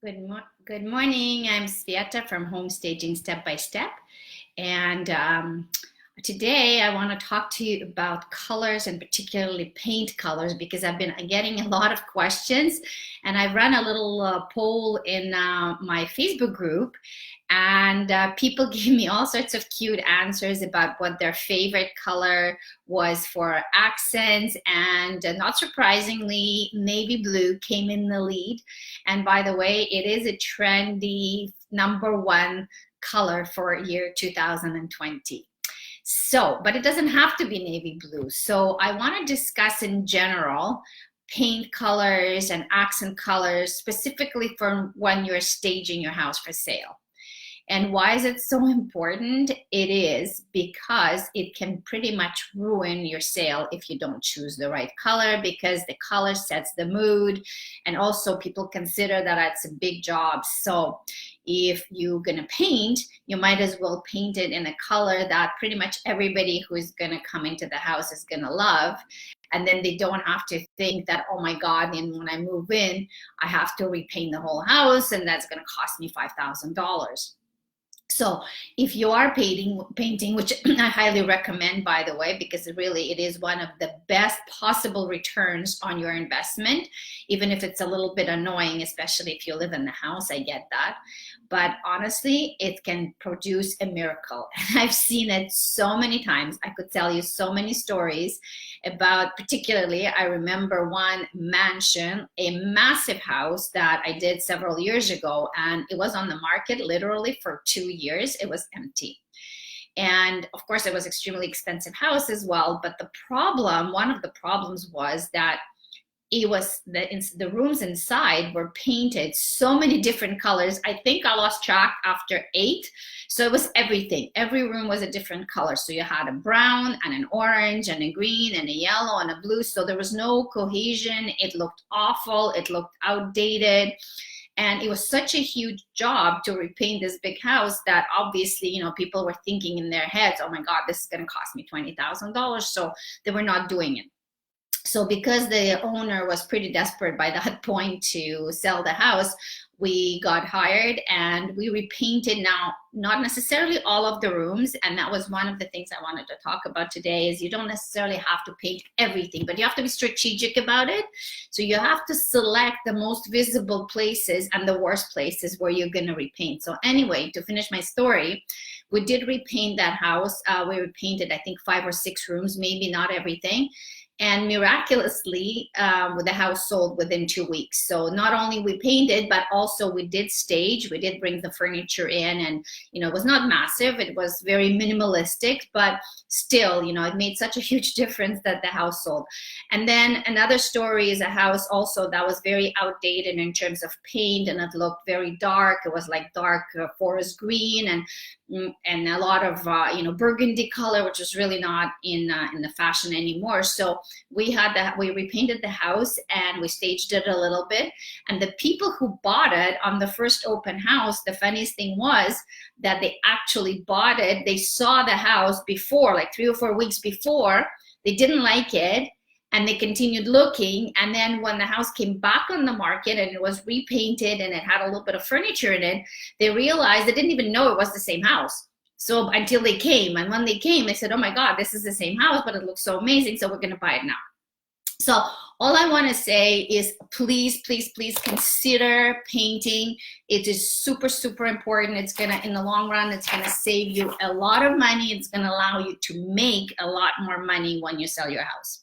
Good morning. I'm Svieta from Home Staging Step by Step. And today I want to talk to you about colors and particularly paint colors because I've been getting a lot of questions. And I run a little poll in my Facebook group. And people give me all sorts of cute answers about what their favorite color was for accents. And not surprisingly, navy blue came in the lead. And by the way, it is a trendy #1 color for year 2020. So, but it doesn't have to be navy blue. So I want to discuss in general paint colors and accent colors specifically for when you're staging your house for sale. And why is it so important? It is because it can pretty much ruin your sale if you don't choose the right color, because the color sets the mood. And also people consider that it's a big job. So if you're gonna paint, you might as well paint it in a color that pretty much everybody who's gonna come into the house is gonna love. And then they don't have to think that, oh my God, and when I move in, I have to repaint the whole house and that's gonna cost me $5,000. So if you are painting, which I highly recommend, by the way, because it is one of the best possible returns on your investment, even if it's a little bit annoying, especially if you live in the house, I get that. But honestly, it can produce a miracle. And I've seen it so many times. I could tell you so many stories about, particularly, I remember one mansion, a massive house that I did several years ago, and it was on the market literally for 2 years. It was empty. And of course, it was extremely expensive house as well. But one of the problems was that the rooms inside were painted so many different colors. I think I lost track after 8. So it was everything. Every room was a different color. So you had a brown and an orange and a green and a yellow and a blue. So there was no cohesion. It looked awful. It looked outdated. And it was such a huge job to repaint this big house that obviously, people were thinking in their heads, oh my God, this is going to cost me $20,000. So they were not doing it. So because the owner was pretty desperate by that point to sell the house, we got hired and we repainted, now not necessarily all of the rooms, and that was one of the things I wanted to talk about today. Is you don't necessarily have to paint everything, but you have to be strategic about it. So you have to select the most visible places and the worst places where you're going to repaint. So anyway, to finish my story, we did repaint that house. We repainted, I think, 5 or 6 rooms, maybe not everything. And miraculously, the house sold within 2 weeks. So not only we painted, but also we did stage. We did bring the furniture in, and it was not massive. It was very minimalistic, but still, it made such a huge difference that the house sold. And then another story is a house also that was very outdated in terms of paint, and it looked very dark. It was like dark forest green and a lot of burgundy color, which is really not in the fashion anymore. So we repainted the house and we staged it a little bit. And the people who bought it on the first open house, the funniest thing was that they actually bought it. They saw the house before, like 3 or 4 weeks before. They didn't like it. And they continued looking, and then when the house came back on the market and it was repainted and it had a little bit of furniture in it, they realized they didn't even know it was the same house. So until they came, and when they came, they said, oh my God, this is the same house, but it looks so amazing, so we're gonna buy it now. So all I wanna say is please, please, please consider painting. It is super, super important. It's gonna, in the long run, it's gonna save you a lot of money. It's gonna allow you to make a lot more money when you sell your house.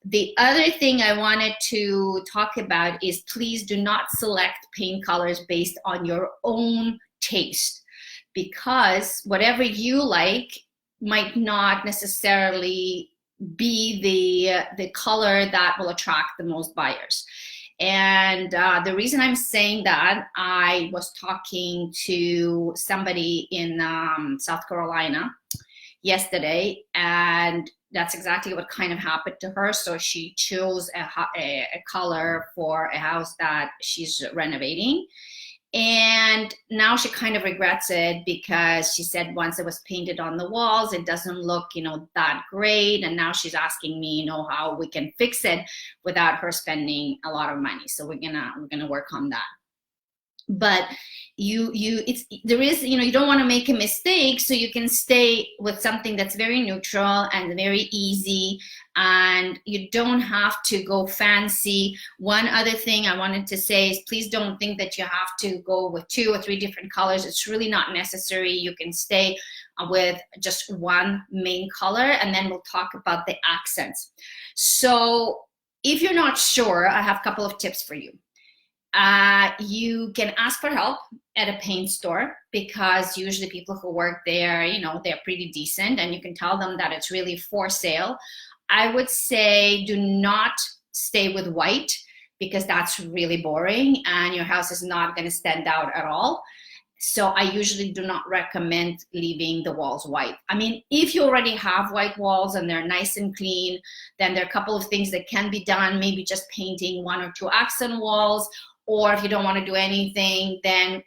The other thing I wanted to talk about is please do not select paint colors based on your own taste, because whatever you like might not necessarily be the color that will attract the most buyers. And the reason I'm saying that, I was talking to somebody in South Carolina yesterday, and that's exactly what kind of happened to her. So she chose a color for a house that she's renovating. And now she kind of regrets it, because she said once it was painted on the walls, it doesn't look, that great. And now she's asking me, how we can fix it without her spending a lot of money. So we're gonna work on that. but you don't want to make a mistake, so you can stay with something that's very neutral and very easy, and you don't have to go fancy. One other thing I wanted to say is, please don't think that you have to go with 2 or 3 different colors. It's really not necessary. You can stay with just one main color, and then we'll talk about the accents. So if you're not sure, I have a couple of tips for you. You can ask for help at a paint store, because usually people who work there, they're pretty decent, and you can tell them that it's really for sale. I would say do not stay with white, because that's really boring and your house is not going to stand out at all. So I usually do not recommend leaving the walls white. I mean, if you already have white walls and they're nice and clean, then there are a couple of things that can be done. Maybe just painting 1 or 2 accent walls, or if you don't want to do anything, then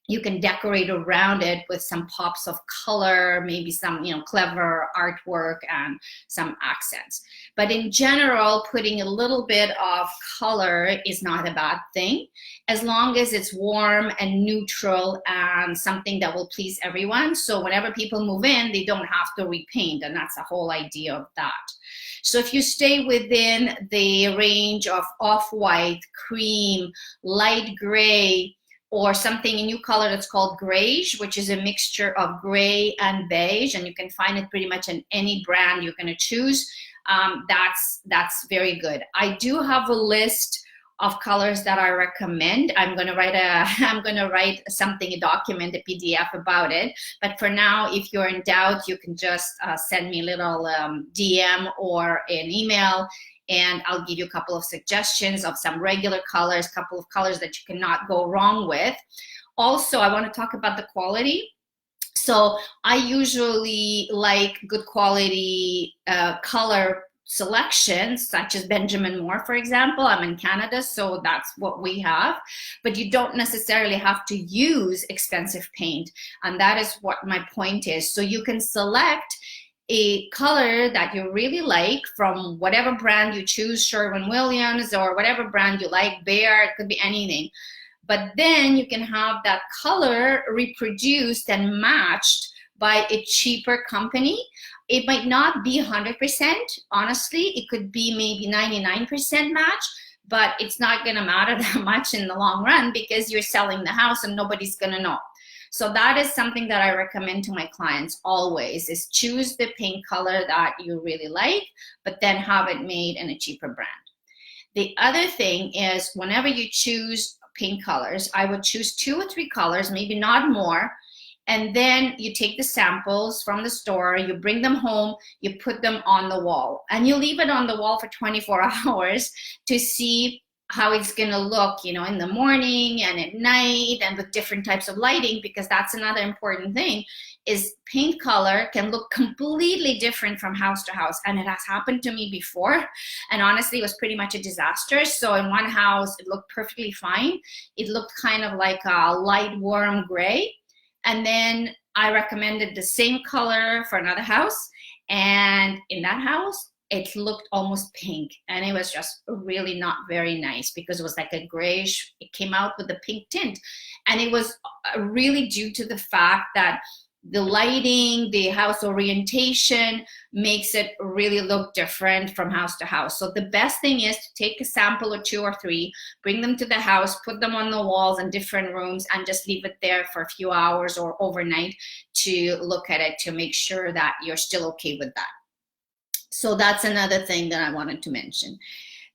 you can decorate around it with some pops of color, maybe some, clever artwork and some accents. But in general, putting a little bit of color is not a bad thing, as long as it's warm and neutral and something that will please everyone. So whenever people move in, they don't have to repaint, and that's the whole idea of that. So if you stay within the range of off-white, cream, light gray, or something, a new color that's called grayish, which is a mixture of gray and beige, and you can find it pretty much in any brand you're going to choose. That's very good. I do have a list of colors that I recommend. I'm going to write something, a document, a PDF about it. But for now, if you're in doubt, you can just send me a little DM or an email, and I'll give you a couple of suggestions of some regular colors, a couple of colors that you cannot go wrong with. Also, I want to talk about the quality. So I usually like good quality color selections, such as Benjamin Moore, for example. I'm in Canada, so that's what we have. But you don't necessarily have to use expensive paint, and that is what my point is. So you can select a color that you really like from whatever brand you choose, Sherwin-Williams or whatever brand you like, Behr, it could be anything. But then you can have that color reproduced and matched by a cheaper company. It might not be 100%, honestly. It could be maybe 99% match, but it's not gonna matter that much in the long run, because you're selling the house and nobody's gonna know. So that is something that I recommend to my clients always, is choose the paint color that you really like, but then have it made in a cheaper brand. The other thing is, whenever you choose paint colors, I would choose 2 or 3 colors, maybe not more, and then you take the samples from the store, you bring them home, you put them on the wall, and you leave it on the wall for 24 hours to see how it's going to look, in the morning and at night, and with different types of lighting, because that's another important thing, is paint color can look completely different from house to house. And it has happened to me before, and honestly, it was pretty much a disaster. So in one house, it looked perfectly fine. It looked kind of like a light, warm gray. And then I recommended the same color for another house, and in that house, it looked almost pink, and it was just really not very nice, because it was like a grayish, it came out with a pink tint. And it was really due to the fact that the lighting, the house orientation makes it really look different from house to house. So the best thing is to take a sample or 2 or 3, bring them to the house, put them on the walls in different rooms, and just leave it there for a few hours or overnight to look at it, to make sure that you're still okay with that. So that's another thing that I wanted to mention.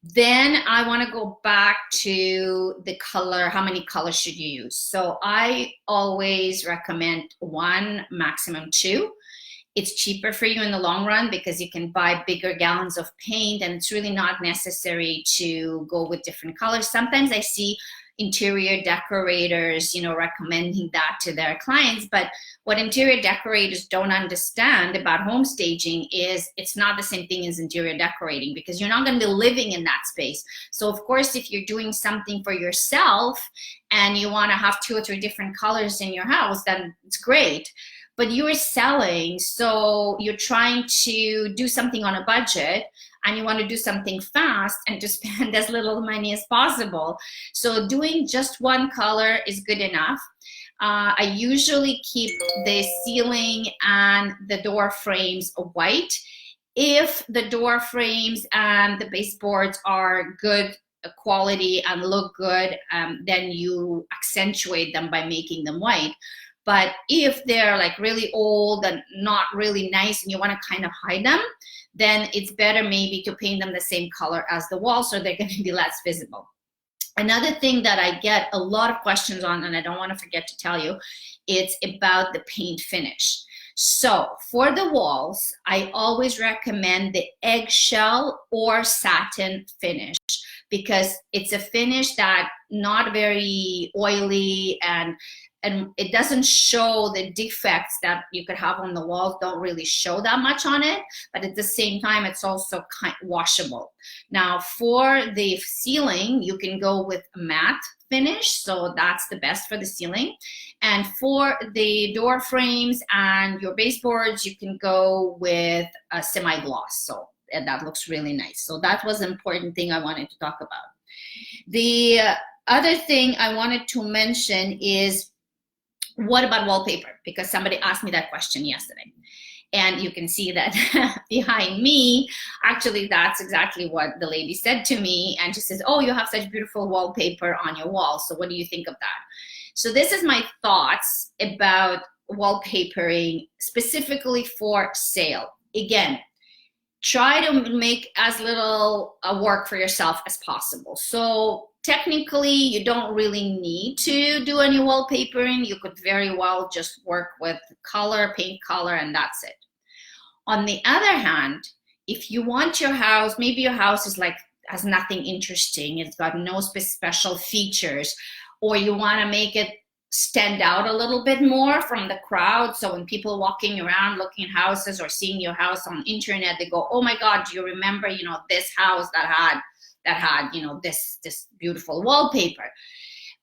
Then I want to go back to the color. How many colors should you use? So I always recommend 1, maximum 2. It's cheaper for you in the long run, because you can buy bigger gallons of paint, and it's really not necessary to go with different colors. Sometimes I see interior decorators, recommending that to their clients. But what interior decorators don't understand about home staging is it's not the same thing as interior decorating, because you're not going to be living in that space. So of course, if you're doing something for yourself and you want to have 2 or 3 different colors in your house, then it's great. But you're selling, so you're trying to do something on a budget. and you want to do something fast and to spend as little money as possible. So doing just one color is good enough. I usually keep the ceiling and the door frames white. If the door frames and the baseboards are good quality and look good, then you accentuate them by making them white. But if they're like really old and not really nice and you want to kind of hide them, then it's better maybe to paint them the same color as the wall, so they're going to be less visible. Another thing that I get a lot of questions on, and I don't want to forget to tell you, it's about the paint finish. So for the walls, I always recommend the eggshell or satin finish, because it's a finish that not very oily, and it doesn't show the defects that you could have on the walls, don't really show that much on it, but at the same time, it's also kind of washable. Now for the ceiling, you can go with a matte finish, so that's the best for the ceiling. And for the door frames and your baseboards, you can go with a semi-gloss, so that looks really nice. So that was an important thing I wanted to talk about. The other thing I wanted to mention is, what about wallpaper? Because somebody asked me that question yesterday. And you can see that behind me, actually, that's exactly what the lady said to me. And she says, oh, you have such beautiful wallpaper on your wall. So what do you think of that? So this is my thoughts about wallpapering specifically for sale. Again, try to make as little work for yourself as possible. So technically, you don't really need to do any wallpapering. You could very well just work with color, paint color, and that's it. On the other hand, if you want your house, maybe your house is like, has nothing interesting, it's got no special features, or you want to make it stand out a little bit more from the crowd. So when people walking around looking at houses or seeing your house on internet, they go, oh my God, do you remember, you know, this house that had, you know, this beautiful wallpaper?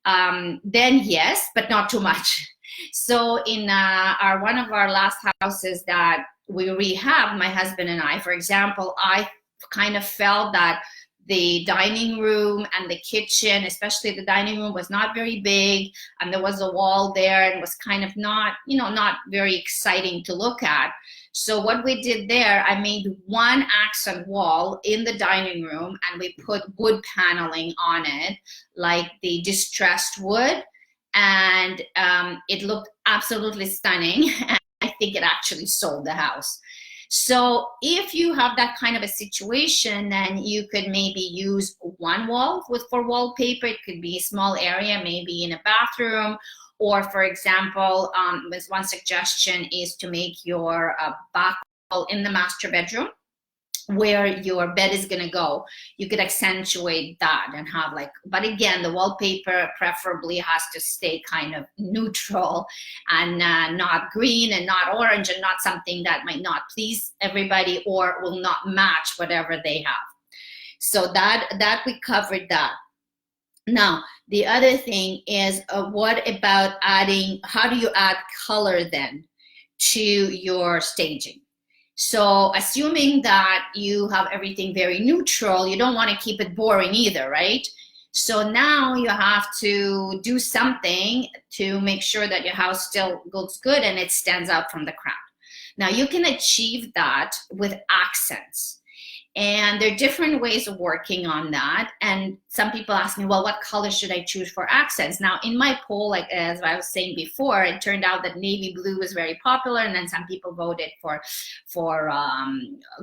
Then yes, but not too much. So in one of our last houses that we rehabbed, my husband and I, for example, I kind of felt that the dining room and the kitchen, especially the dining room, was not very big, and there was a wall there and was kind of not, you know, not very exciting to look at. So what we did there, I made one accent wall in the dining room, and we put wood paneling on it, like the distressed wood, and it looked absolutely stunning. And I think it actually sold the house. So if you have that kind of a situation, then you could maybe use one wall for wallpaper. It could be a small area, maybe in a bathroom, or for example, one suggestion is to make your back wall in the master bedroom, where your bed is going to go. You could accentuate that and have like, but again, the wallpaper preferably has to stay kind of neutral and not green and not orange and not something that might not please everybody or will not match whatever they have. So that we covered that. Now, the other thing is, what about adding, how do you add color then to your staging? So assuming that you have everything very neutral, you don't want to keep it boring either, right? So now you have to do something to make sure that your house still looks good and it stands out from the crowd. Now you can achieve that with accents. And there are different ways of working on that. And some people ask me, well, what color should I choose for accents? Now, in my poll, like as I was saying before, it turned out that navy blue was very popular. And then some people voted for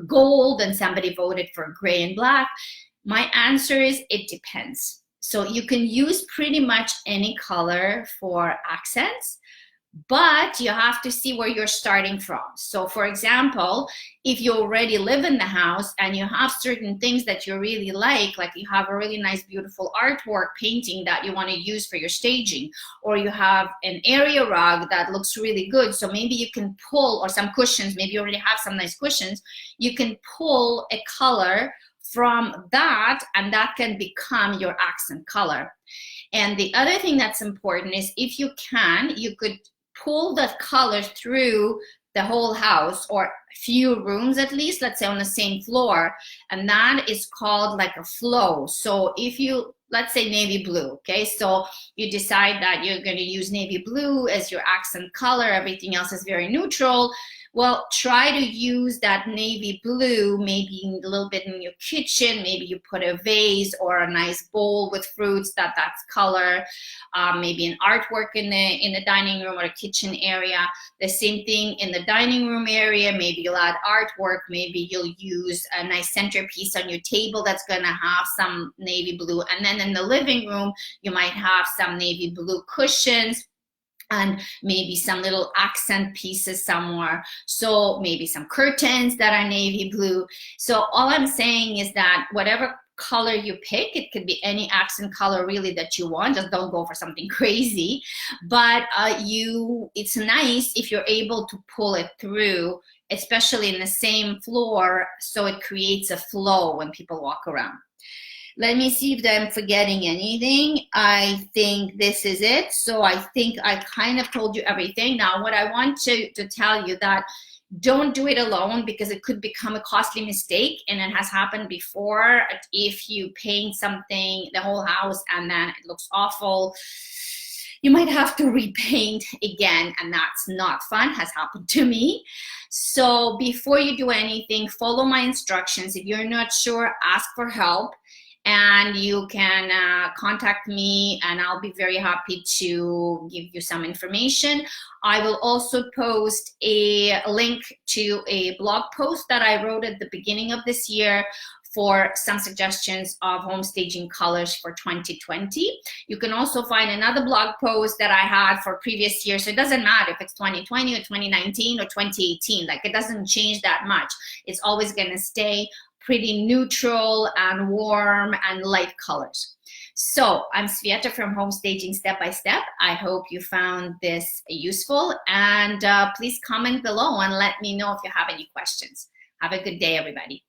gold, and somebody voted for gray and black. My answer is it depends. So you can use pretty much any color for accents, but you have to see where you're starting from. So for example, if you already live in the house and you have certain things that you really like you have a really nice, beautiful artwork painting that you want to use for your staging, or you have an area rug that looks really good, so maybe you can pull, or some cushions, maybe you already have some nice cushions, you can pull a color from that, and that can become your accent color. And the other thing that's important is, if you can, you could pull the color through the whole house or few rooms at least, let's say on the same floor, and that is called like a flow. So if you, let's say navy blue, okay, so you decide that you're going to use navy blue as your accent color, everything else is very neutral. Well, try to use that navy blue maybe a little bit in your kitchen. Maybe you put a vase or a nice bowl with fruits that's color. Maybe an artwork in the dining room or a kitchen area. The same thing in the dining room area. Maybe you'll add artwork. Maybe you'll use a nice centerpiece on your table that's going to have some navy blue. And then in the living room, you might have some navy blue cushions and maybe some little accent pieces somewhere. So maybe some curtains that are navy blue. So all I'm saying is that whatever color you pick, it could be any accent color really that you want, just don't go for something crazy. But it's nice if you're able to pull it through, especially in the same floor, so it creates a flow when people walk around. Let me see if I'm forgetting anything. I think this is it. So I think I kind of told you everything. Now, what I want to tell you that don't do it alone, because it could become a costly mistake, and it has happened before. If you paint something, the whole house, and then it looks awful, you might have to repaint again, and that's not fun. Has happened to me. So before you do anything, follow my instructions. If you're not sure, ask for help. And you can contact me, and I'll be very happy to give you some information. I will also post a link to a blog post that I wrote at the beginning of this year for some suggestions of home staging colors for 2020. You can also find another blog post that I had for previous years. So it doesn't matter if it's 2020 or 2019 or 2018. Like, it doesn't change that much. It's always going to stay pretty neutral and warm and light colors. So I'm Sveta from Home Staging Step by Step. I hope you found this useful, and please comment below and let me know if you have any questions. Have a good day, everybody.